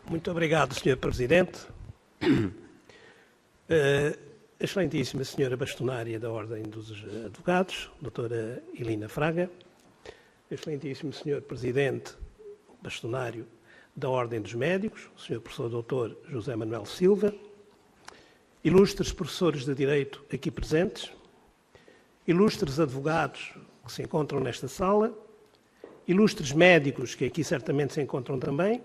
Muito obrigado, Sr. Presidente. Excelentíssima Senhora Bastonária da Ordem dos Advogados, Doutora Helena Fraga, Excelentíssimo Sr. Presidente Bastonário da Ordem dos Médicos, Sr. Professor Dr. José Manuel Silva, ilustres professores de Direito aqui presentes, ilustres advogados que se encontram nesta sala, ilustres médicos que aqui certamente se encontram também,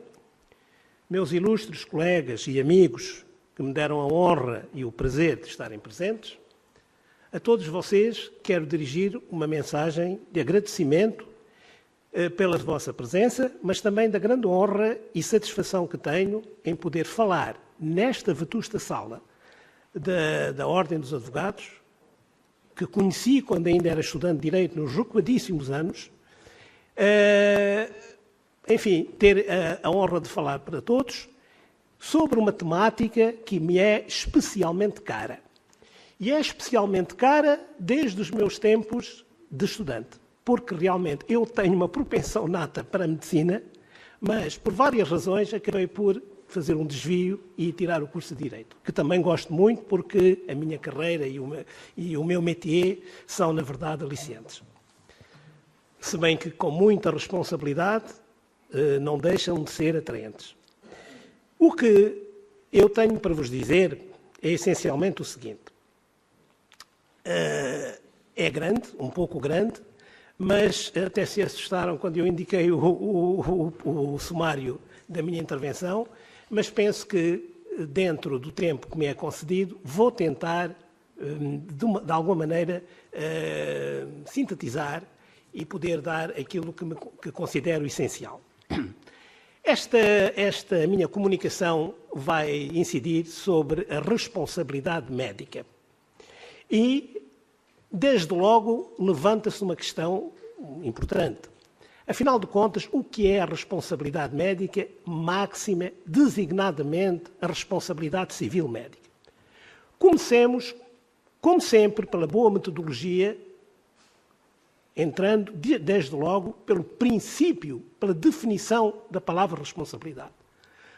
meus ilustres colegas e amigos que me deram a honra e o prazer de estarem presentes, a todos vocês quero dirigir uma mensagem de agradecimento pela vossa presença, mas também da grande honra e satisfação que tenho em poder falar nesta vetusta sala da Ordem dos Advogados, que conheci quando ainda era estudante de Direito nos recuadíssimos anos, enfim, ter a honra de falar para todos sobre uma temática que me é especialmente cara. E é especialmente cara desde os meus tempos de estudante, porque realmente eu tenho uma propensão nata para a medicina, mas por várias razões acabei por fazer um desvio e tirar o curso de Direito, que também gosto muito porque a minha carreira e o meu métier são, na verdade, aliciantes. Se bem que com muita responsabilidade não deixam de ser atraentes. O que eu tenho para vos dizer é essencialmente o seguinte. É grande, um pouco grande, mas até se assustaram quando eu indiquei o sumário da minha intervenção, mas penso que dentro do tempo que me é concedido vou tentar, de alguma maneira, sintetizar e poder dar aquilo que considero essencial. Esta minha comunicação vai incidir sobre a responsabilidade médica. E, desde logo, levanta-se uma questão importante. Afinal de contas, o que é a responsabilidade médica máxima, designadamente a responsabilidade civil médica? Comecemos, como sempre, pela boa metodologia, entrando, desde logo, pelo princípio, pela definição da palavra responsabilidade.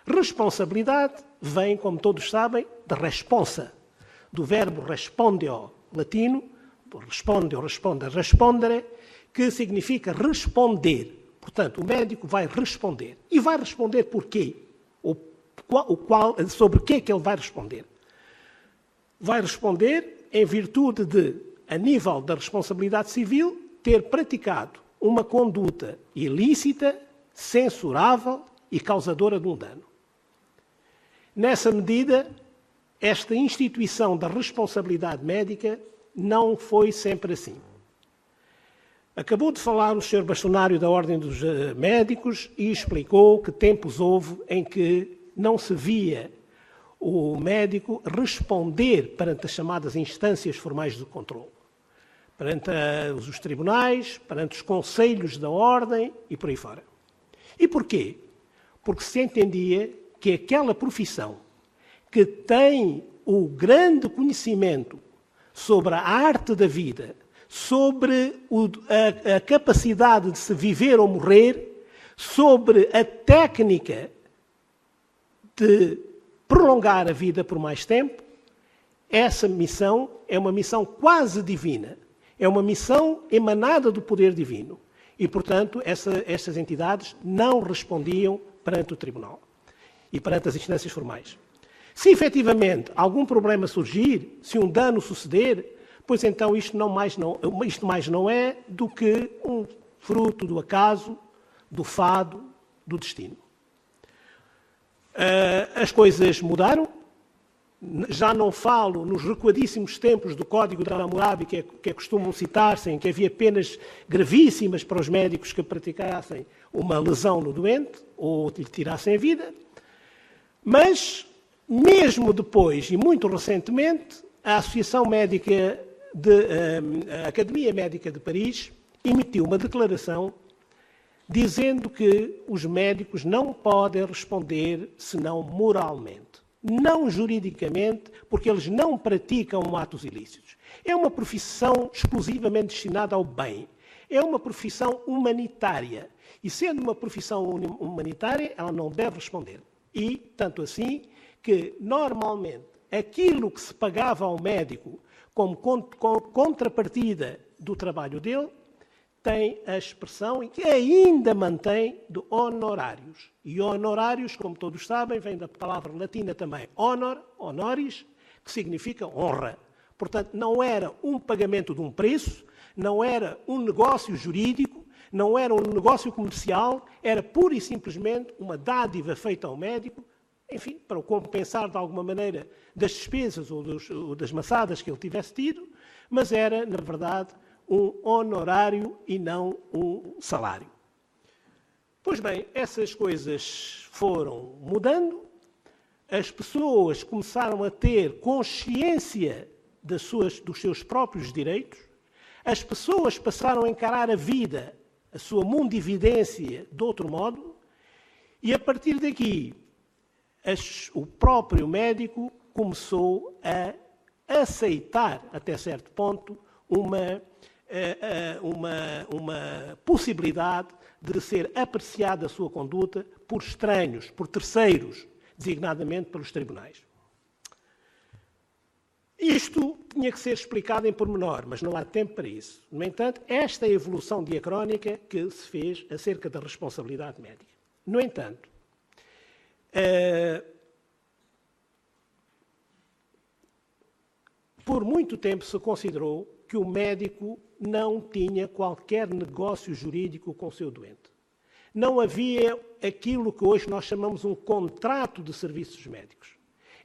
Responsabilidade vem, como todos sabem, de responsa, do verbo respondeo, latino, respondere, que significa responder. Portanto, o médico vai responder. E vai responder por quê? Sobre o que é que ele vai responder? Vai responder em virtude de, a nível da responsabilidade civil, ter praticado uma conduta ilícita, censurável e causadora de um dano. Nessa medida, esta instituição da responsabilidade médica não foi sempre assim. Acabou de falar o Sr. Bastonário da Ordem dos Médicos e explicou que tempos houve em que não se via o médico responder perante as chamadas instâncias formais de controle. Perante os tribunais, perante os conselhos da ordem e por aí fora. E porquê? Porque se entendia que aquela profissão que tem o grande conhecimento sobre a arte da vida, sobre a capacidade de se viver ou morrer, sobre a técnica de prolongar a vida por mais tempo, essa missão é uma missão quase divina. É uma missão emanada do poder divino. E, portanto, estas entidades não respondiam perante o tribunal e perante as instâncias formais. Se, efetivamente, algum problema surgir, se um dano suceder, pois então isto mais não é do que um fruto do acaso, do fado, do destino. As coisas mudaram. Já não falo nos recuadíssimos tempos do Código de Hammurabi, que costumam citar-se, em que havia penas gravíssimas para os médicos que praticassem uma lesão no doente ou lhe tirassem a vida. Mas, mesmo depois, e muito recentemente, a Associação Médica a Academia Médica de Paris emitiu uma declaração dizendo que os médicos não podem responder senão moralmente. Não juridicamente, porque eles não praticam atos ilícitos. É uma profissão exclusivamente destinada ao bem. É uma profissão humanitária. E sendo uma profissão humanitária, ela não deve responder. E, tanto assim, que normalmente aquilo que se pagava ao médico como contrapartida do trabalho dele tem a expressão, e que ainda mantém, de honorários. E honorários, como todos sabem, vem da palavra latina também honor, honoris, que significa honra. Portanto, não era um pagamento de um preço, não era um negócio jurídico, não era um negócio comercial, era pura e simplesmente uma dádiva feita ao médico, enfim, para o compensar de alguma maneira das despesas ou das maçadas que ele tivesse tido, mas era, na verdade, um honorário e não um salário. Pois bem, essas coisas foram mudando, as pessoas começaram a ter consciência dos seus próprios direitos, as pessoas passaram a encarar a vida, a sua mundividência, de outro modo, e a partir daqui o próprio médico começou a aceitar, até certo ponto, uma possibilidade de ser apreciada a sua conduta por estranhos, por terceiros, designadamente pelos tribunais. Isto tinha que ser explicado em pormenor, mas não há tempo para isso. No entanto, esta é a evolução diacrónica que se fez acerca da responsabilidade médica. No entanto, por muito tempo se considerou que o médico não tinha qualquer negócio jurídico com o seu doente. Não havia aquilo que hoje nós chamamos um contrato de serviços médicos.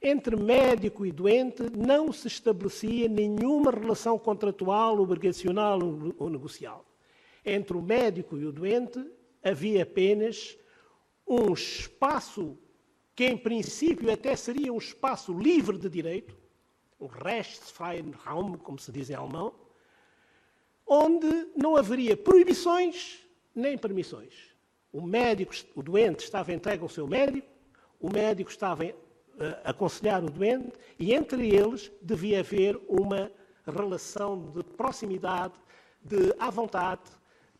Entre médico e doente não se estabelecia nenhuma relação contratual, obrigacional ou negocial. Entre o médico e o doente havia apenas um espaço que, em princípio, até seria um espaço livre de direito, um rechtsfreien Raum, como se diz em alemão, onde não haveria proibições nem permissões. O doente estava entregue ao seu médico, o médico estava a aconselhar o doente e entre eles devia haver uma relação de proximidade, de à vontade,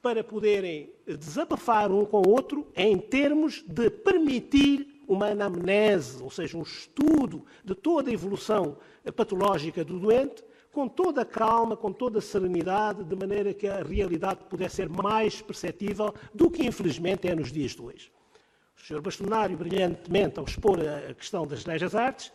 para poderem desabafar um com o outro em termos de permitir uma anamnese, ou seja, um estudo de toda a evolução patológica do doente, com toda a calma, com toda a serenidade, de maneira que a realidade pudesse ser mais perceptível do que, infelizmente, é nos dias de hoje. O Sr. Bastonário, brilhantemente, ao expor a questão das leis das artes,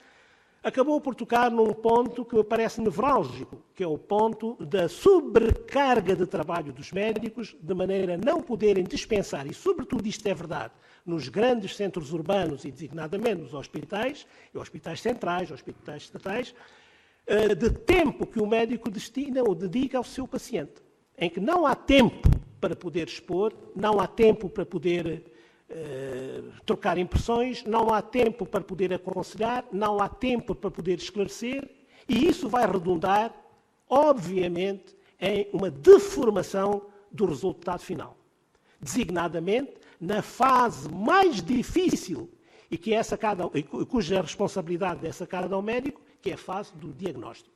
acabou por tocar num ponto que me parece nevrálgico, que é o ponto da sobrecarga de trabalho dos médicos, de maneira a não poderem dispensar, e sobretudo isto é verdade, nos grandes centros urbanos e designadamente nos hospitais centrais, hospitais estatais, de tempo que o médico destina ou dedica ao seu paciente, em que não há tempo para poder expor, não há tempo para poder trocar impressões, não há tempo para poder aconselhar, não há tempo para poder esclarecer, e isso vai redundar, obviamente, em uma deformação do resultado final. Designadamente, na fase mais difícil, e que cuja responsabilidade é sacada ao médico, que é a fase do diagnóstico.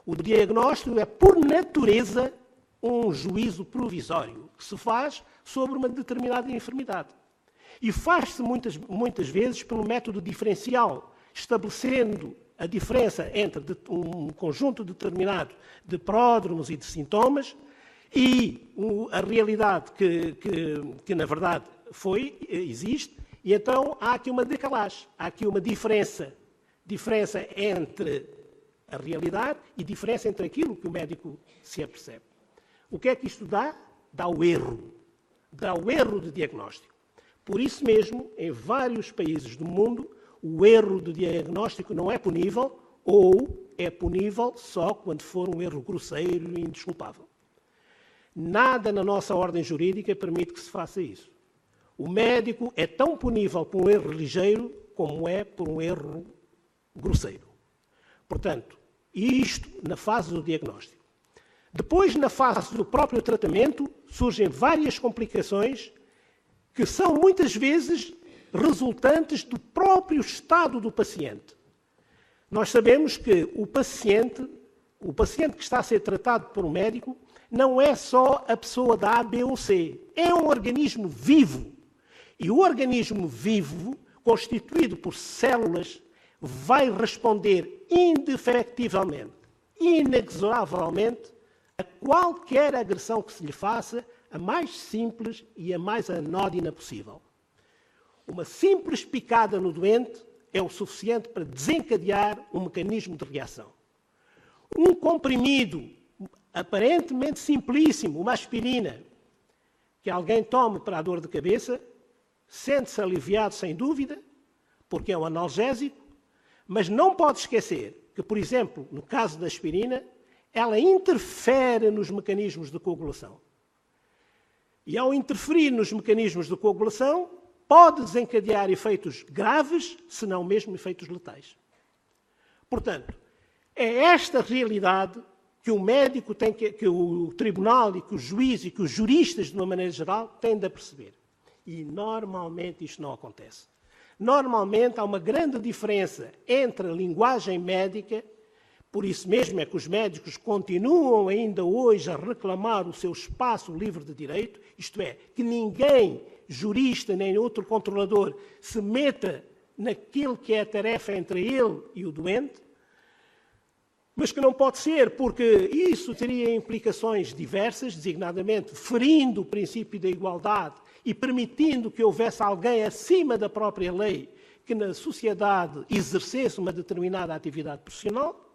O diagnóstico é, por natureza, um juízo provisório que se faz sobre uma determinada enfermidade. E faz-se muitas vezes pelo método diferencial, estabelecendo a diferença entre um conjunto determinado de pródromos e de sintomas e a realidade que na verdade existe, e então há aqui uma decalagem, há aqui uma diferença entre a realidade e diferença entre aquilo que o médico se apercebe. O que é que isto dá? Dá o erro de diagnóstico. Por isso mesmo, em vários países do mundo, o erro de diagnóstico não é punível ou é punível só quando for um erro grosseiro e indesculpável. Nada na nossa ordem jurídica permite que se faça isso. O médico é tão punível por um erro ligeiro como é por um erro grosseiro. Portanto, isto na fase do diagnóstico. Depois, na fase do próprio tratamento, surgem várias complicações que são muitas vezes resultantes do próprio estado do paciente. Nós sabemos que o paciente que está a ser tratado por um médico, não é só a pessoa da A, B ou C. É um organismo vivo. E o organismo vivo, constituído por células, vai responder indefectivelmente, inexoravelmente, a qualquer agressão que se lhe faça, a mais simples e a mais anódina possível. Uma simples picada no doente é o suficiente para desencadear um mecanismo de reação. Um comprimido aparentemente simplíssimo, uma aspirina, que alguém tome para a dor de cabeça, sente-se aliviado sem dúvida, porque é um analgésico, mas não pode esquecer que, por exemplo, no caso da aspirina, ela interfere nos mecanismos de coagulação. E ao interferir nos mecanismos de coagulação, pode desencadear efeitos graves, se não mesmo efeitos letais. Portanto, é esta realidade que o médico tem que o tribunal e que o juiz e que os juristas, de uma maneira geral, têm de perceber. E normalmente isto não acontece. Normalmente há uma grande diferença entre a linguagem médica, por isso mesmo é que os médicos continuam ainda hoje a reclamar o seu espaço livre de direito, isto é, que ninguém, jurista nem outro controlador, se meta naquilo que é a tarefa entre ele e o doente, mas que não pode ser, porque isso teria implicações diversas, designadamente ferindo o princípio da igualdade e permitindo que houvesse alguém acima da própria lei que na sociedade exercesse uma determinada atividade profissional.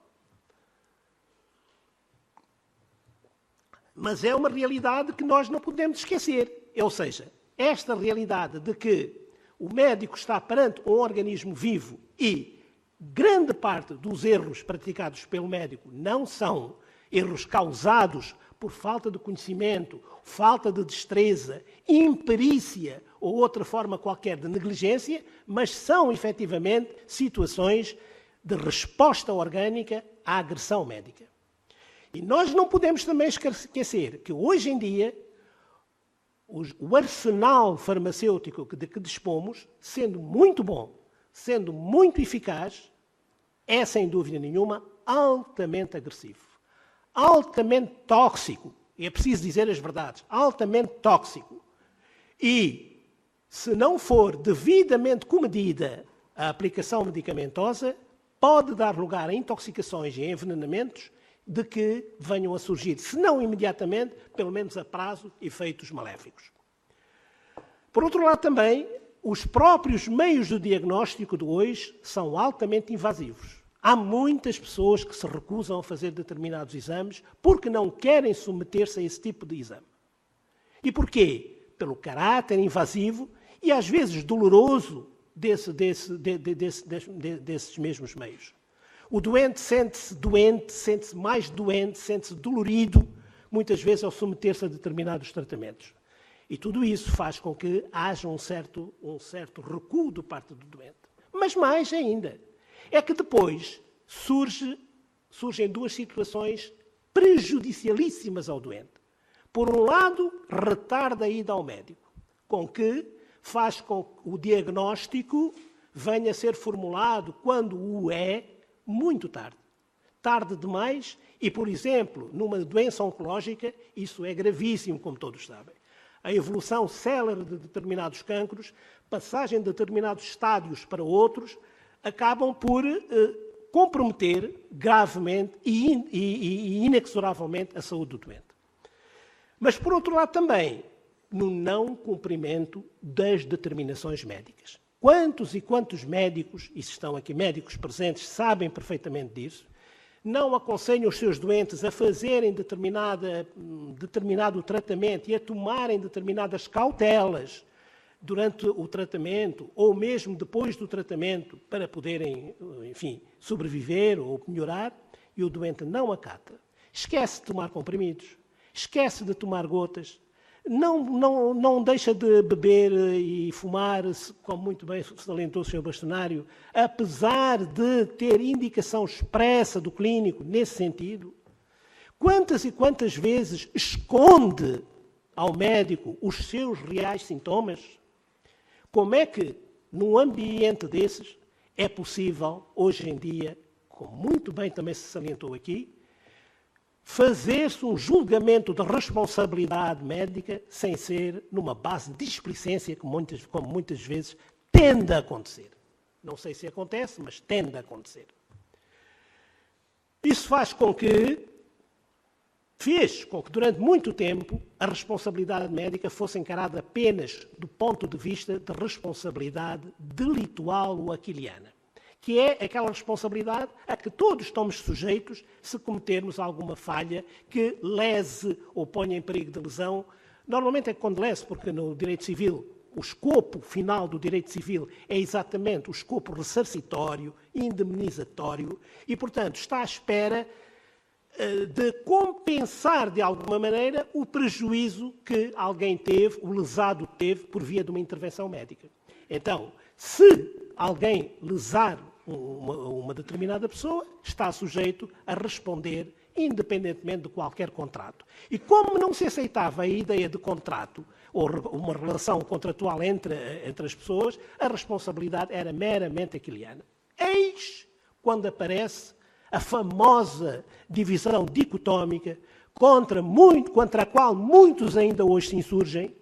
Mas é uma realidade que nós não podemos esquecer. Ou seja, esta realidade de que o médico está perante um organismo vivo e grande parte dos erros praticados pelo médico não são erros causados por falta de conhecimento, falta de destreza, imperícia ou outra forma qualquer de negligência, mas são efetivamente situações de resposta orgânica à agressão médica. E nós não podemos também esquecer que hoje em dia o arsenal farmacêutico de que dispomos, sendo muito bom, sendo muito eficaz, é, sem dúvida nenhuma, altamente agressivo, altamente tóxico, e é preciso dizer as verdades, altamente tóxico. E, se não for devidamente comedida a aplicação medicamentosa, pode dar lugar a intoxicações e envenenamentos de que venham a surgir, se não imediatamente, pelo menos a prazo, efeitos maléficos. Por outro lado também, os próprios meios de diagnóstico de hoje são altamente invasivos. Há muitas pessoas que se recusam a fazer determinados exames porque não querem submeter-se a esse tipo de exame. E porquê? Pelo caráter invasivo e às vezes doloroso desses mesmos meios. O doente sente-se mais doente, sente-se dolorido, muitas vezes ao submeter-se a determinados tratamentos. E tudo isso faz com que haja um certo recuo da parte do doente. Mas mais ainda, é que depois surgem duas situações prejudicialíssimas ao doente. Por um lado, retarda a ida ao médico, com que faz com que o diagnóstico venha a ser formulado, quando o é, muito tarde. Tarde demais e, por exemplo, numa doença oncológica, isso é gravíssimo, como todos sabem. A evolução célere de determinados cancros, passagem de determinados estádios para outros, acabam por comprometer gravemente e inexoravelmente a saúde do doente. Mas, por outro lado, também, no não cumprimento das determinações médicas. Quantos e quantos médicos, e se estão aqui médicos presentes, sabem perfeitamente disso, não aconselham os seus doentes a fazerem determinado tratamento e a tomarem determinadas cautelas durante o tratamento ou mesmo depois do tratamento para poderem, enfim, sobreviver ou melhorar, e o doente não acata. Esquece de tomar comprimidos, esquece de tomar gotas, não deixa de beber e fumar, como muito bem salientou o Sr. Bastonário, apesar de ter indicação expressa do clínico nesse sentido. Quantas e quantas vezes esconde ao médico os seus reais sintomas? Como é que, num ambiente desses, é possível, hoje em dia, como muito bem também se salientou aqui, fazer-se um julgamento de responsabilidade médica sem ser numa base de displicência, como muitas vezes tende a acontecer. Não sei se acontece, mas tende a acontecer. Isso fez com que durante muito tempo a responsabilidade médica fosse encarada apenas do ponto de vista de responsabilidade delitual ou aquiliana, que é aquela responsabilidade a que todos estamos sujeitos se cometermos alguma falha que lese ou ponha em perigo de lesão. Normalmente é quando lese, porque no direito civil o escopo final do direito civil é exatamente o escopo ressarcitório, indemnizatório, e, portanto, está à espera de compensar, de alguma maneira, o prejuízo que alguém teve, o lesado teve, por via de uma intervenção médica. Então, se alguém lesar uma determinada pessoa, está sujeito a responder independentemente de qualquer contrato. E como não se aceitava a ideia de contrato, ou uma relação contratual entre as pessoas, a responsabilidade era meramente aquiliana. Eis quando aparece a famosa divisão dicotómica contra a qual muitos ainda hoje se insurgem,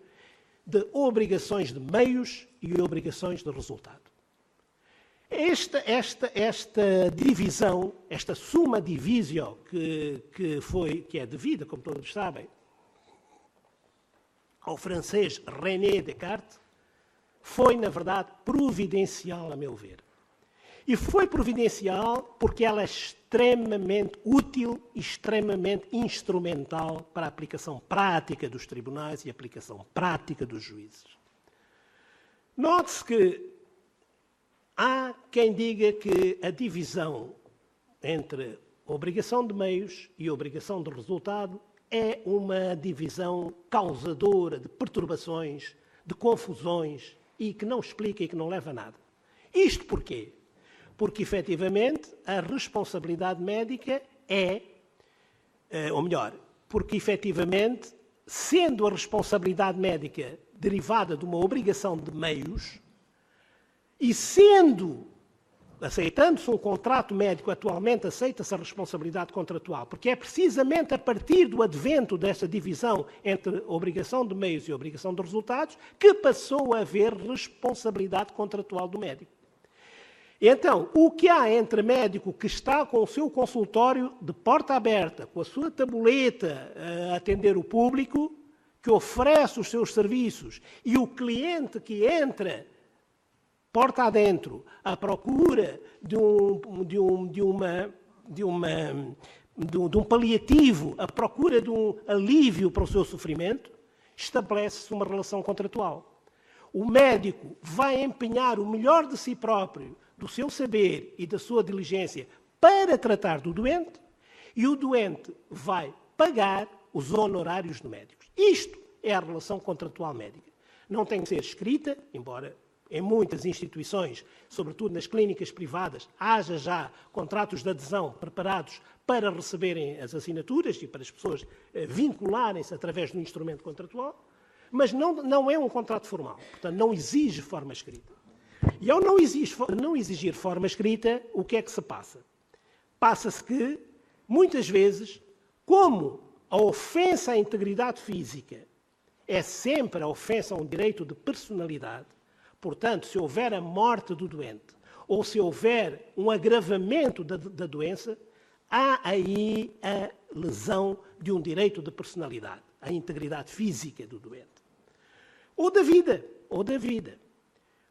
de obrigações de meios e obrigações de resultado. Esta divisão, esta summa divisio que é devida, como todos sabem, ao francês René Descartes, foi, na verdade, providencial, a meu ver. E foi providencial porque ela é extremamente útil e extremamente instrumental para a aplicação prática dos tribunais e a aplicação prática dos juízes. Note-se que há quem diga que a divisão entre obrigação de meios e obrigação de resultado é uma divisão causadora de perturbações, de confusões e que não explica e que não leva a nada. Isto porquê? Porque, efetivamente, a responsabilidade médica porque, efetivamente, sendo a responsabilidade médica derivada de uma obrigação de meios e aceitando-se um contrato médico, atualmente aceita-se a responsabilidade contratual, porque é precisamente a partir do advento dessa divisão entre obrigação de meios e obrigação de resultados que passou a haver responsabilidade contratual do médico. Então, o que há entre médico que está com o seu consultório de porta aberta, com a sua tabuleta a atender o público, que oferece os seus serviços, e o cliente que entra porta adentro à procura de um paliativo, à procura de um alívio para o seu sofrimento, estabelece-se uma relação contratual. O médico vai empenhar o melhor de si próprio, do seu saber e da sua diligência para tratar do doente, e o doente vai pagar os honorários do médico. Isto é a relação contratual médica. Não tem que ser escrita, embora em muitas instituições, sobretudo nas clínicas privadas, haja já contratos de adesão preparados para receberem as assinaturas e para as pessoas vincularem-se através do instrumento contratual, mas não é um contrato formal, portanto não exige forma escrita. E ao não exigir forma escrita, o que é que se passa? Passa-se que, muitas vezes, como a ofensa à integridade física é sempre a ofensa a um direito de personalidade, portanto, se houver a morte do doente ou se houver um agravamento da doença, há aí a lesão de um direito de personalidade, a integridade física do doente. Ou da vida.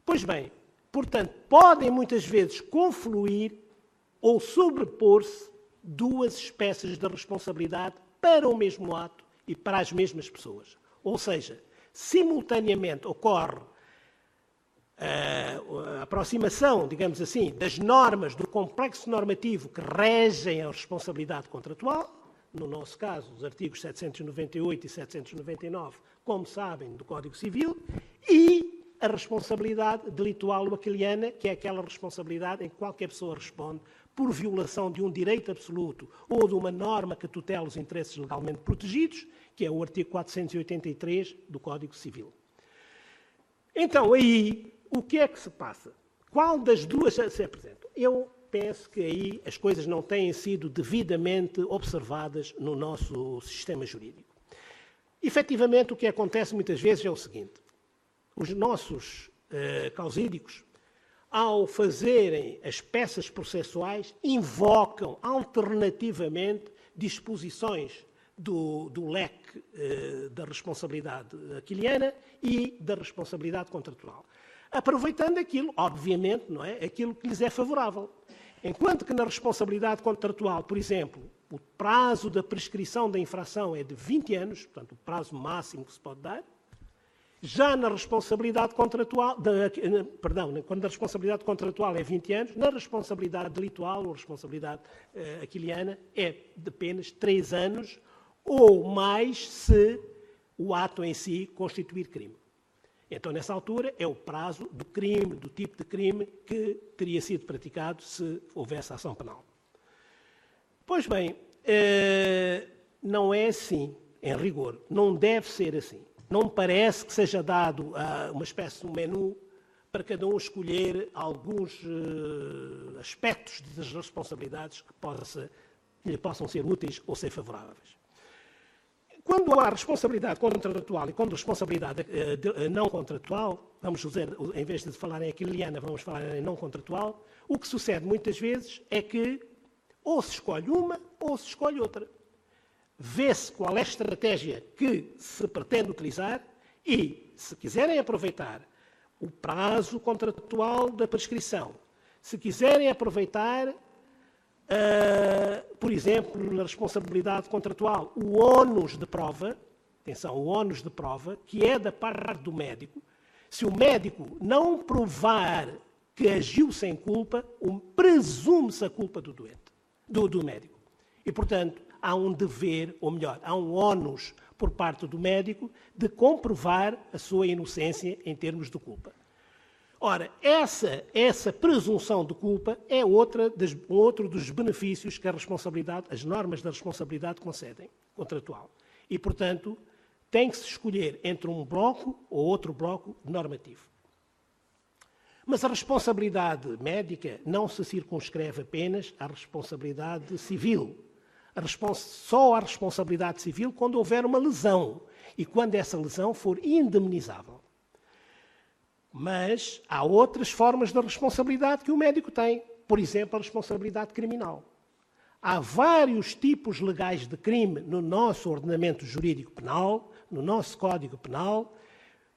Pois bem, portanto, podem muitas vezes confluir ou sobrepor-se duas espécies de responsabilidade para o mesmo ato e para as mesmas pessoas. Ou seja, simultaneamente ocorre a aproximação, digamos assim, das normas do complexo normativo que regem a responsabilidade contratual, no nosso caso, os artigos 798 e 799, como sabem, do Código Civil, e a responsabilidade delitual ou aquiliana, que é aquela responsabilidade em que qualquer pessoa responde por violação de um direito absoluto ou de uma norma que tutela os interesses legalmente protegidos, que é o artigo 483 do Código Civil. Então, aí, o que é que se passa? Qual das duas se apresenta? Eu penso que aí as coisas não têm sido devidamente observadas no nosso sistema jurídico. Efetivamente, o que acontece muitas vezes é o seguinte: os nossos causídicos, ao fazerem as peças processuais, invocam alternativamente disposições do leque da responsabilidade aquiliana e da responsabilidade contratual. Aproveitando aquilo, obviamente, não é? Aquilo que lhes é favorável. Enquanto que na responsabilidade contratual, por exemplo, o prazo da prescrição da infração é de 20 anos, portanto, o prazo máximo que se pode dar, já na responsabilidade contratual, quando a responsabilidade contratual é 20 anos, na responsabilidade delitual ou responsabilidade aquiliana é de apenas 3 anos ou mais se o ato em si constituir crime. Então, nessa altura, é o prazo do crime, do tipo de crime que teria sido praticado se houvesse ação penal. Pois bem, não é assim, em rigor, não deve ser assim. Não me parece que seja dado uma espécie de um menu para cada um escolher alguns aspectos das responsabilidades que lhe possam ser úteis ou ser favoráveis. Quando há responsabilidade contratual e quando responsabilidade não contratual, vamos dizer, em vez de falar em aquiliana, vamos falar em não contratual, o que sucede muitas vezes é que ou se escolhe uma ou se escolhe outra. Vê-se qual é a estratégia que se pretende utilizar e, se quiserem aproveitar o prazo contratual da prescrição, se quiserem aproveitar, por exemplo, na responsabilidade contratual, o ónus de prova, atenção, o ónus de prova, que é da parte do médico, se o médico não provar que agiu sem culpa, presume-se a culpa do doente, do médico. E, portanto, há um dever, ou melhor, há um ónus por parte do médico de comprovar a sua inocência em termos de culpa. Ora, essa presunção de culpa é outro dos benefícios que as normas da responsabilidade concedem, contratual. E, portanto, tem que se escolher entre um bloco ou outro bloco normativo. Mas a responsabilidade médica não se circunscreve apenas à responsabilidade civil. Só à responsabilidade civil quando houver uma lesão e quando essa lesão for indemnizável. Mas há outras formas de responsabilidade que o médico tem. Por exemplo, a responsabilidade criminal. Há vários tipos legais de crime no nosso ordenamento jurídico penal, no nosso Código Penal,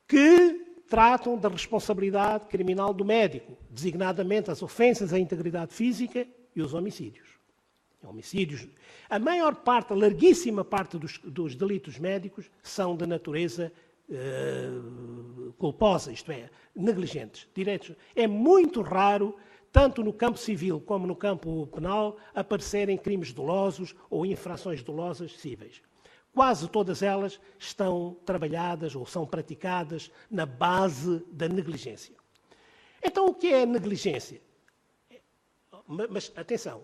que tratam da responsabilidade criminal do médico, designadamente as ofensas à integridade física e os homicídios. A maior parte, a larguíssima parte dos delitos médicos são de natureza culposa, isto é, negligentes. É muito raro, tanto no campo civil como no campo penal, aparecerem crimes dolosos ou infrações dolosas cíveis. Quase todas elas estão trabalhadas ou são praticadas na base da negligência. Então, o que é negligência? Mas, atenção,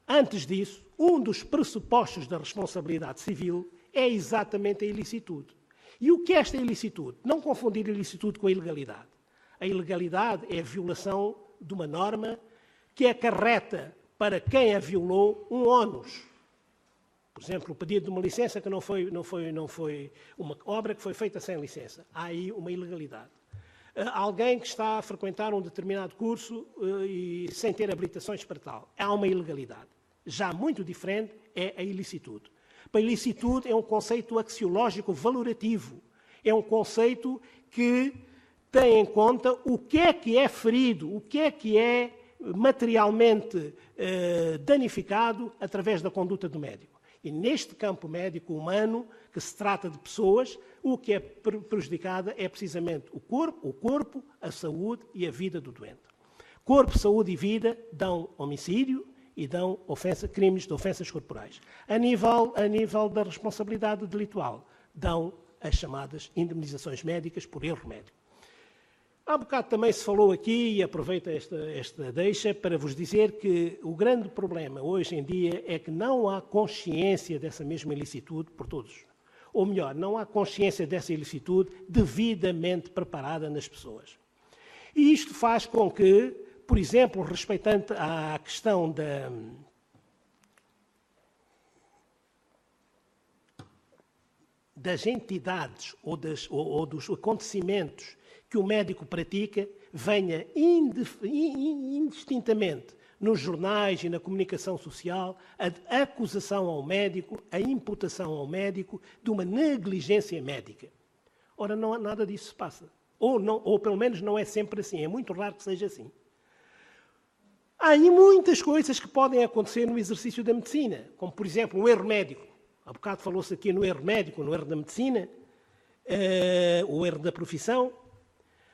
antes disso, um dos pressupostos da responsabilidade civil é exatamente a ilicitude. E o que é esta ilicitude? Não confundir ilicitude com a ilegalidade. A ilegalidade é a violação de uma norma que acarreta para quem a violou um ónus. Por exemplo, o pedido de uma licença que não foi uma obra que foi feita sem licença. Há aí uma ilegalidade. Alguém que está a frequentar um determinado curso e sem ter habilitações para tal. Há uma ilegalidade. Já muito diferente é a ilicitude. A ilicitude é um conceito axiológico valorativo. É um conceito que tem em conta o que é ferido, o que é materialmente danificado através da conduta do médico. E neste campo médico humano, que se trata de pessoas, o que é prejudicada é precisamente o corpo, a saúde e a vida do doente. Corpo, saúde e vida dão homicídio e dão crimes de ofensas corporais. A nível da responsabilidade delitual, dão as chamadas indemnizações médicas por erro médico. Há bocado também se falou aqui, e aproveito esta deixa, para vos dizer que o grande problema hoje em dia é que não há consciência dessa mesma ilicitude por todos. Ou melhor, não há consciência dessa ilicitude devidamente preparada nas pessoas. E isto faz com que, por exemplo, respeitante à questão das entidades ou dos acontecimentos que o médico pratica, venha indistintamente nos jornais e na comunicação social a acusação ao médico, a imputação ao médico de uma negligência médica. Ora, não, nada disso se passa. Ou pelo menos não é sempre assim. É muito raro que seja assim. Há muitas coisas que podem acontecer no exercício da medicina, como, por exemplo, o erro médico. Há bocado falou-se aqui no erro médico, no erro da medicina, o erro da profissão.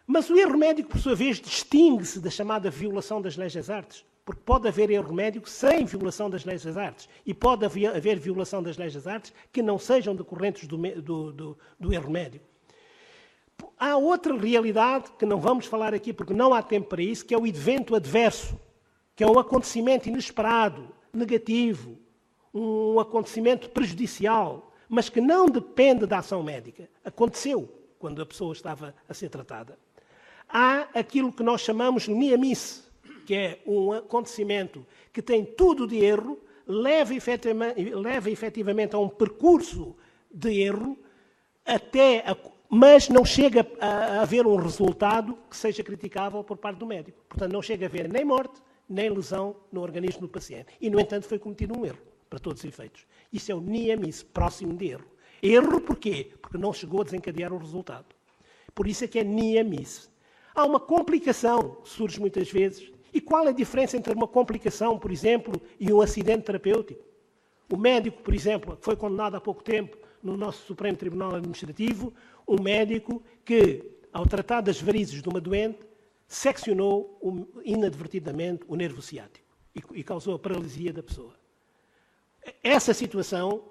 Mas o erro médico, por sua vez, distingue-se da chamada violação das leis das artes, porque pode haver erro médico sem violação das leis das artes e pode haver violação das leis das artes que não sejam decorrentes do erro médico. Há outra realidade que não vamos falar aqui porque não há tempo para isso, que é o evento adverso, que é um acontecimento inesperado, negativo, um acontecimento prejudicial, mas que não depende da ação médica. Aconteceu quando a pessoa estava a ser tratada. Há aquilo que nós chamamos near miss, que é um acontecimento que tem tudo de erro, leva efetivamente a um percurso de erro, mas não chega a haver um resultado que seja criticável por parte do médico. Portanto, não chega a haver nem morte, nem lesão no organismo do paciente. E, no entanto, foi cometido um erro, para todos os efeitos. Isso é o near miss, próximo de erro. Erro porquê? Porque não chegou a desencadear o resultado. Por isso é que é near miss. Há uma complicação, surge muitas vezes. E qual é a diferença entre uma complicação, por exemplo, e um acidente terapêutico? O médico, por exemplo, foi condenado há pouco tempo no nosso Supremo Tribunal Administrativo, um médico que, ao tratar das varizes de uma doente, seccionou inadvertidamente o nervo ciático e causou a paralisia da pessoa. Essa situação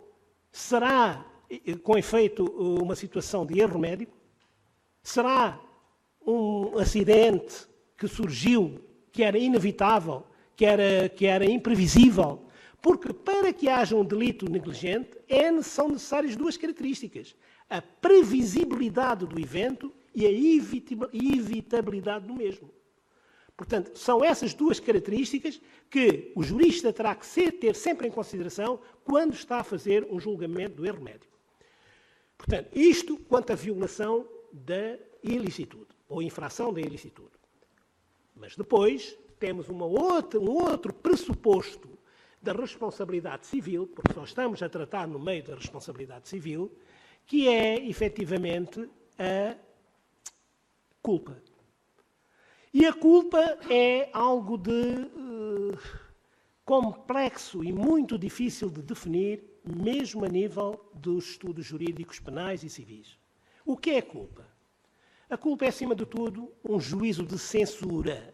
será, com efeito, uma situação de erro médico? Será um acidente que surgiu, que era inevitável, que era imprevisível? Porque para que haja um delito negligente são necessárias duas características: a previsibilidade do evento e a evitabilidade do mesmo. Portanto, são essas duas características que o jurista terá que ter sempre em consideração quando está a fazer um julgamento do erro médico. Portanto, isto quanto à violação da ilicitude, ou infração da ilicitude. Mas depois temos um outro pressuposto da responsabilidade civil, porque só estamos a tratar no meio da responsabilidade civil, que é, efetivamente, a culpa. E a culpa é algo de complexo e muito difícil de definir, mesmo a nível dos estudos jurídicos penais e civis. O que é a culpa? A culpa é, acima de tudo, um juízo de censura.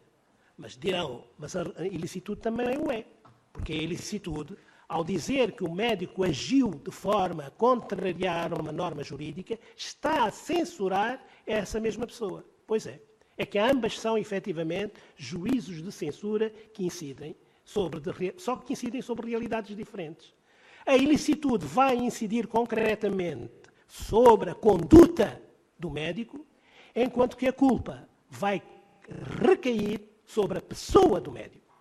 Mas dirão, mas a ilicitude também o é. Porque a ilicitude, ao dizer que o médico agiu de forma a contrariar uma norma jurídica, está a censurar essa mesma pessoa. Pois é. É que ambas são, efetivamente, juízos de censura que incidem só que incidem sobre realidades diferentes. A ilicitude vai incidir concretamente sobre a conduta do médico, enquanto que a culpa vai recair sobre a pessoa do médico.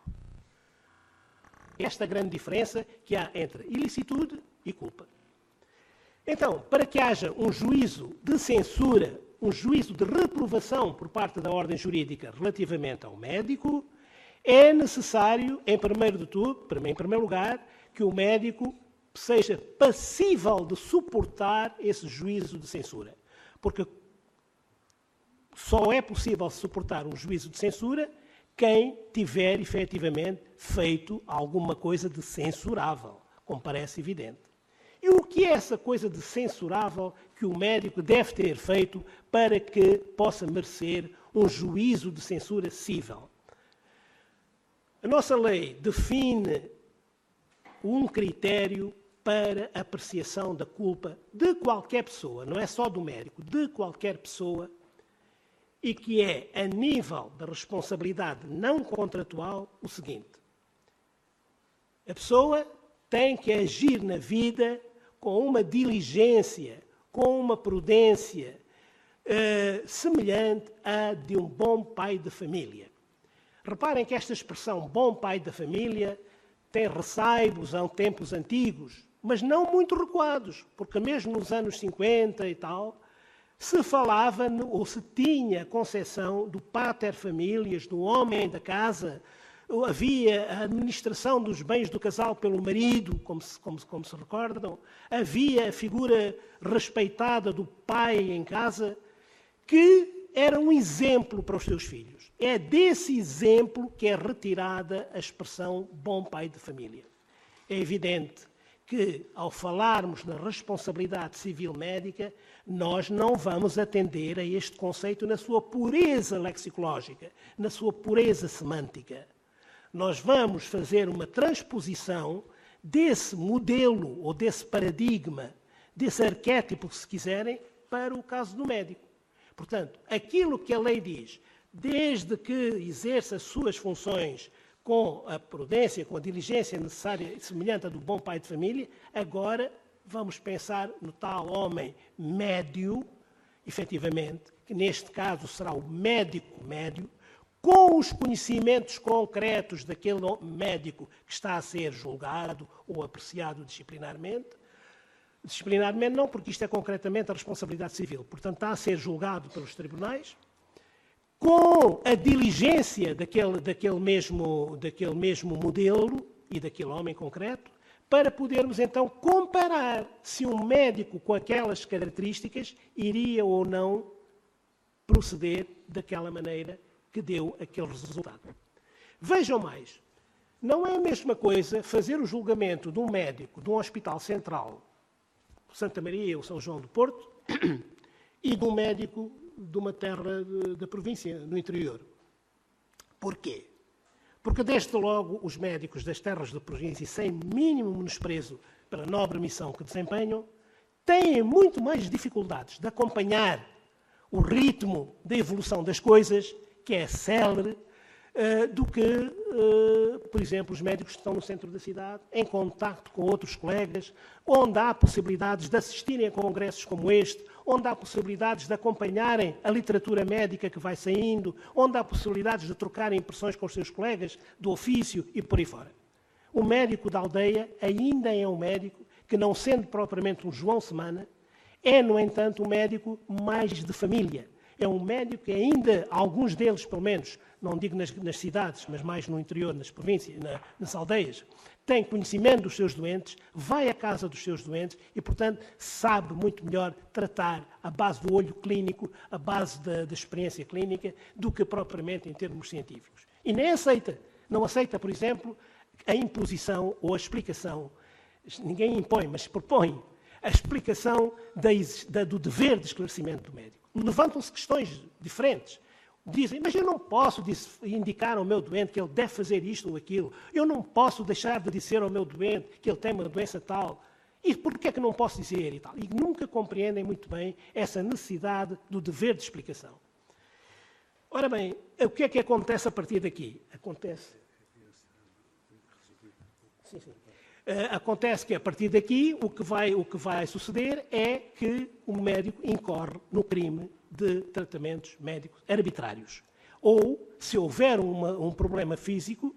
Esta grande diferença que há entre ilicitude e culpa. Então, para que haja um juízo de censura, um juízo de reprovação por parte da ordem jurídica relativamente ao médico, é necessário, em primeiro lugar, que o médico seja passível de suportar esse juízo de censura. Porque só é possível suportar um juízo de censura quem tiver, efetivamente, feito alguma coisa de censurável, como parece evidente. E o que é essa coisa de censurável que o médico deve ter feito para que possa merecer um juízo de censura cível? A nossa lei define um critério para apreciação da culpa de qualquer pessoa, não é só do médico, de qualquer pessoa, e que é, a nível da responsabilidade não contratual, o seguinte: a pessoa tem que agir na vida com uma diligência, com uma prudência semelhante à de um bom pai de família. Reparem que esta expressão bom pai da família tem ressaibos a tempos antigos, mas não muito recuados, porque mesmo nos anos 50 e tal, se falava ou se tinha a concepção do pater familias, do homem da casa, havia a administração dos bens do casal pelo marido, como se recordam, havia a figura respeitada do pai em casa, que era um exemplo para os seus filhos. É desse exemplo que é retirada a expressão bom pai de família. É evidente que, ao falarmos na responsabilidade civil médica, nós não vamos atender a este conceito na sua pureza lexicológica, na sua pureza semântica. Nós vamos fazer uma transposição desse modelo ou desse paradigma, desse arquétipo, se quiserem, para o caso do médico. Portanto, aquilo que a lei diz, desde que exerça as suas funções com a prudência, com a diligência necessária e semelhante à do bom pai de família, agora vamos pensar no tal homem médio, efetivamente, que neste caso será o médico médio, com os conhecimentos concretos daquele médico que está a ser julgado ou apreciado disciplinarmente. Disciplinarmente não, porque isto é concretamente a responsabilidade civil. Portanto, está a ser julgado pelos tribunais, com a diligência daquele mesmo modelo e daquele homem concreto, para podermos então comparar se um médico com aquelas características iria ou não proceder daquela maneira que deu aquele resultado. Vejam mais, não é a mesma coisa fazer o julgamento de um médico de um hospital central, Santa Maria ou São João do Porto, e de um médico de uma terra da província, no interior. Porquê? Porque, desde logo, os médicos das terras da província, sem mínimo menosprezo pela nobre missão que desempenham, têm muito mais dificuldades de acompanhar o ritmo da evolução das coisas, que é célere, do que, por exemplo, os médicos que estão no centro da cidade, em contacto com outros colegas, onde há possibilidades de assistirem a congressos como este, onde há possibilidades de acompanharem a literatura médica que vai saindo, onde há possibilidades de trocarem impressões com os seus colegas do ofício e por aí fora. O médico da aldeia ainda é um médico que, não sendo propriamente um João Semana, é, no entanto, um médico mais de família. É um médico que ainda, alguns deles pelo menos, não digo nas cidades, mas mais no interior, nas províncias, nas aldeias, tem conhecimento dos seus doentes, vai à casa dos seus doentes e, portanto, sabe muito melhor tratar à base do olho clínico, à base da experiência clínica, do que propriamente em termos científicos. E nem aceita, não aceita, por exemplo, a imposição ou a explicação, ninguém impõe, mas propõe, a explicação do dever de esclarecimento do médico. Levantam-se questões diferentes. Dizem, mas eu não posso indicar ao meu doente que ele deve fazer isto ou aquilo. Eu não posso deixar de dizer ao meu doente que ele tem uma doença tal. E por que é que não posso dizer e tal? E nunca compreendem muito bem essa necessidade do dever de explicação. Ora bem, o que é que acontece a partir daqui? Acontece que, a partir daqui, o que vai suceder é que o médico incorre no crime de tratamentos médicos arbitrários. Ou, se houver um problema físico,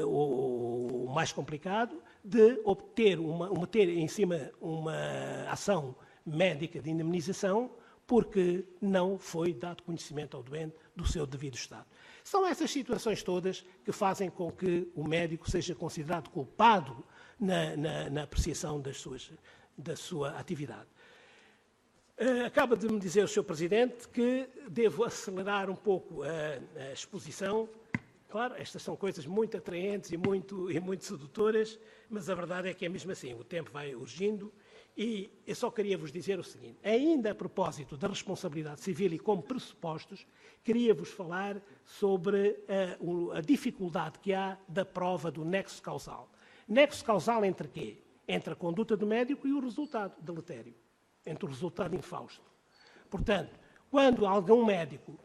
ou mais complicado, de obter ter em cima uma ação médica de indemnização, porque não foi dado conhecimento ao doente do seu devido estado. São essas situações todas que fazem com que o médico seja considerado culpado na apreciação da sua atividade. Acaba de me dizer o Sr. Presidente que devo acelerar um pouco a exposição. Claro, estas são coisas muito atraentes e muito sedutoras, mas a verdade é que é mesmo assim, o tempo vai urgindo. E eu só queria vos dizer o seguinte, ainda a propósito da responsabilidade civil e como pressupostos, queria vos falar sobre a dificuldade que há da prova do nexo causal. Nexo causal entre quê? Entre a conduta do médico e o resultado deletério, entre o resultado infausto. Portanto, quando algum médico,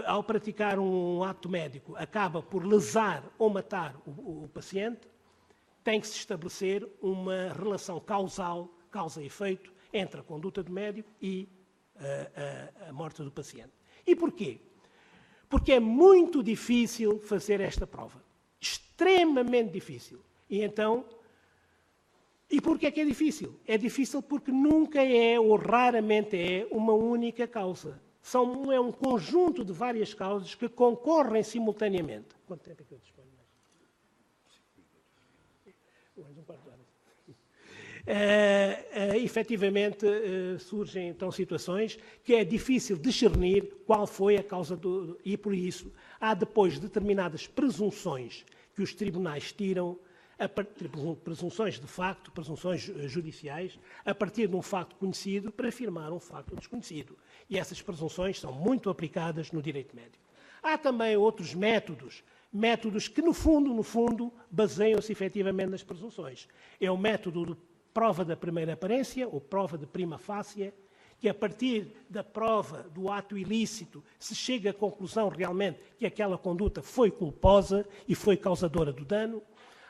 ao praticar um ato médico, acaba por lesar ou matar o paciente, tem que se estabelecer uma relação causal, causa e efeito, entre a conduta do médico e a morte do paciente. E porquê? Porque é muito difícil fazer esta prova. Extremamente difícil. E então, E porquê é que é difícil? É difícil porque nunca é, ou raramente é, uma única causa. É um conjunto de várias causas que concorrem simultaneamente. Quanto tempo é que eu disponho? Mais um quarto de hora. Efetivamente, surgem então situações que é difícil discernir qual foi a causa e por isso há depois determinadas presunções que os tribunais tiram, presunções de facto, presunções judiciais, a partir de um facto conhecido para afirmar um facto desconhecido. E essas presunções são muito aplicadas no direito médico. Há também outros métodos que no fundo, baseiam-se efetivamente nas presunções. É o método de prova da primeira aparência, ou prova de prima facie, que a partir da prova do ato ilícito se chega à conclusão realmente que aquela conduta foi culposa e foi causadora do dano.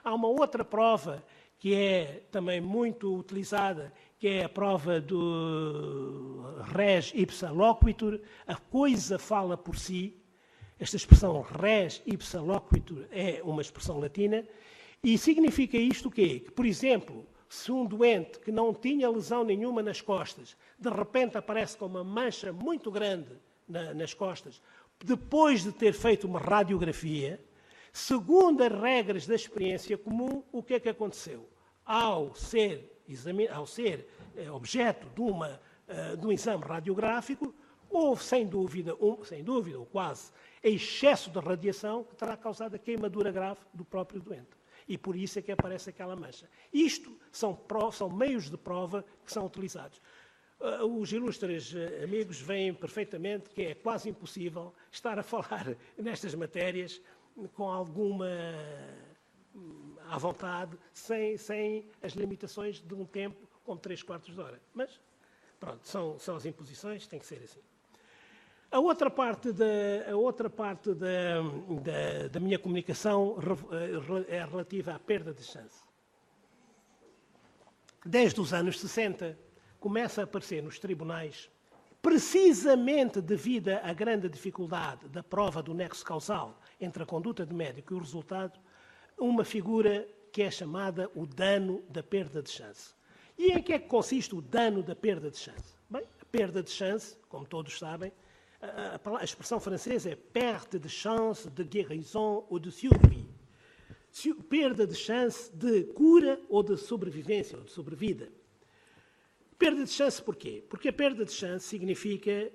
Há uma outra prova que é também muito utilizada, que é a prova do res ipsa loquitur, a coisa fala por si. Esta expressão res ipsa loquitur é uma expressão latina e significa isto o quê? Que, por exemplo, se um doente que não tinha lesão nenhuma nas costas, de repente aparece com uma mancha muito grande nas costas, depois de ter feito uma radiografia, segundo as regras da experiência comum, o que é que aconteceu? Ao ser objeto de um exame radiográfico, houve, sem dúvida, ou quase, excesso de radiação que terá causado a queimadura grave do próprio doente. E por isso é que aparece aquela mancha. Isto são meios de prova que são utilizados. Os ilustres amigos veem perfeitamente que é quase impossível estar a falar nestas matérias com alguma à vontade, sem as limitações de um tempo com 3/4 de hora. Mas, pronto, são as imposições, tem que ser assim. A outra parte da minha comunicação é relativa à perda de chance. Desde os anos 60, começa a aparecer nos tribunais, precisamente devido à grande dificuldade da prova do nexo causal entre a conduta de médico e o resultado, uma figura que é chamada o dano da perda de chance. E em que é que consiste o dano da perda de chance? Bem, a perda de chance, como todos sabem, a expressão francesa é perte de chance de guérison ou de survie. Perda de chance de cura ou de sobrevivência ou de sobrevida. Perda de chance porquê? Porque a perda de chance significa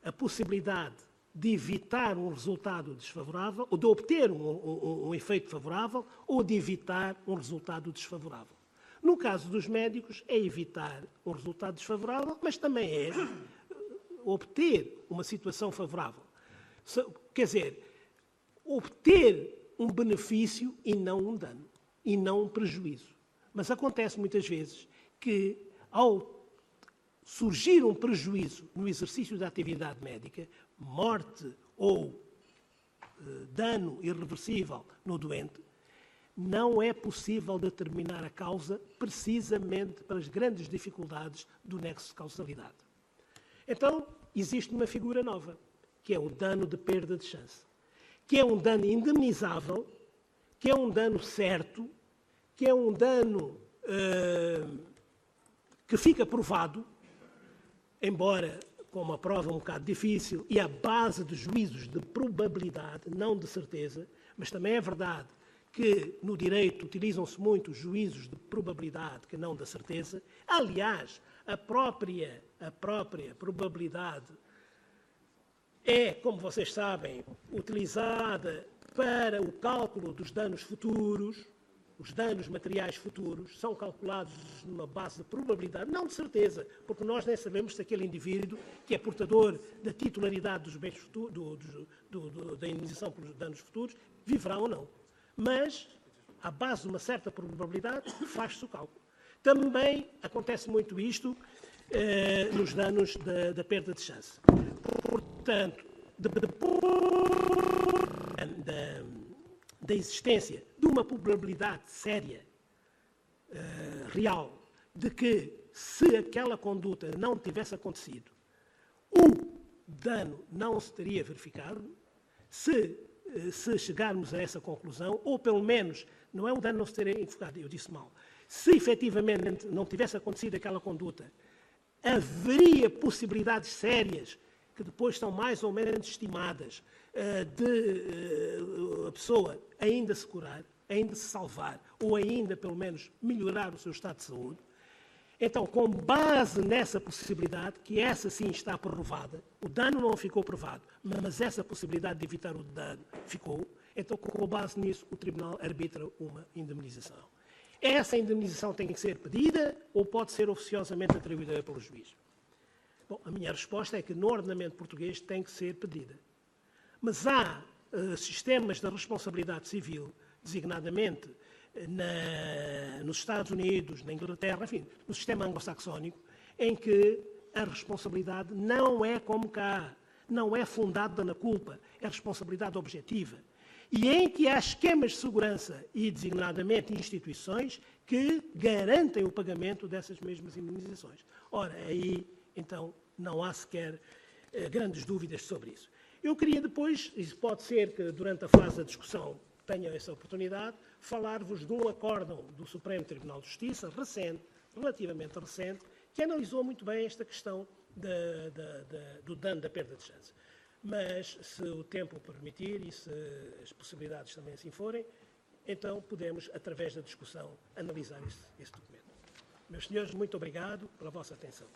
a possibilidade de evitar um resultado desfavorável, ou de obter um efeito favorável, ou de evitar um resultado desfavorável. No caso dos médicos, é evitar um resultado desfavorável, mas também é obter uma situação favorável. Quer dizer, obter um benefício e não um dano, e não um prejuízo. Mas acontece muitas vezes que, ao surgir um prejuízo no exercício da atividade médica, morte ou dano irreversível no doente, não é possível determinar a causa precisamente pelas grandes dificuldades do nexo de causalidade. Então, existe uma figura nova, que é o dano de perda de chance, que é um dano indemnizável, que é um dano certo, que é um dano que fica provado, embora com uma prova um bocado difícil e à base de juízos de probabilidade, não de certeza, mas também é verdade que no direito utilizam-se muito os juízos de probabilidade que não da certeza. Aliás, a própria probabilidade é, como vocês sabem, utilizada para o cálculo dos danos futuros. Os danos materiais futuros são calculados numa base de probabilidade, não de certeza, porque nós nem sabemos se aquele indivíduo que é portador da titularidade dos bens futuros, da indenização pelos danos futuros, viverá ou não. Mas, à base de uma certa probabilidade, faz-se o cálculo. Também acontece muito isto nos danos da perda de chance. Portanto, da existência de uma probabilidade séria, real, de que se aquela conduta não tivesse acontecido, o dano não se teria verificado, se chegarmos a essa conclusão, ou pelo menos, não é o dano não se ter enfocado, eu disse mal, se efetivamente não tivesse acontecido aquela conduta, haveria possibilidades sérias, que depois são mais ou menos estimadas, de a pessoa ainda se curar, ainda se salvar, ou ainda, pelo menos, melhorar o seu estado de saúde. Então, com base nessa possibilidade, que essa sim está provada, o dano não ficou provado, mas essa possibilidade de evitar o dano ficou, então, com base nisso, o Tribunal arbitra uma indemnização. Essa indemnização tem que ser pedida ou pode ser oficiosamente atribuída pelo juiz? Bom, a minha resposta é que no ordenamento português tem que ser pedida. Mas há sistemas de responsabilidade civil, designadamente nos Estados Unidos, na Inglaterra, enfim, no sistema anglo-saxónico, em que a responsabilidade não é como cá, não é fundada na culpa, é responsabilidade objetiva. E em que há esquemas de segurança e, designadamente, instituições que garantem o pagamento dessas mesmas indemnizações. Ora, aí, então, não há sequer grandes dúvidas sobre isso. Eu queria depois, e pode ser que durante a fase da discussão tenha essa oportunidade, falar-vos de um acórdão do Supremo Tribunal de Justiça, recente, relativamente recente, que analisou muito bem esta questão do dano da perda de chance. Mas, se o tempo permitir e se as possibilidades também assim forem, então podemos, através da discussão, analisar esse documento. Meus senhores, muito obrigado pela vossa atenção.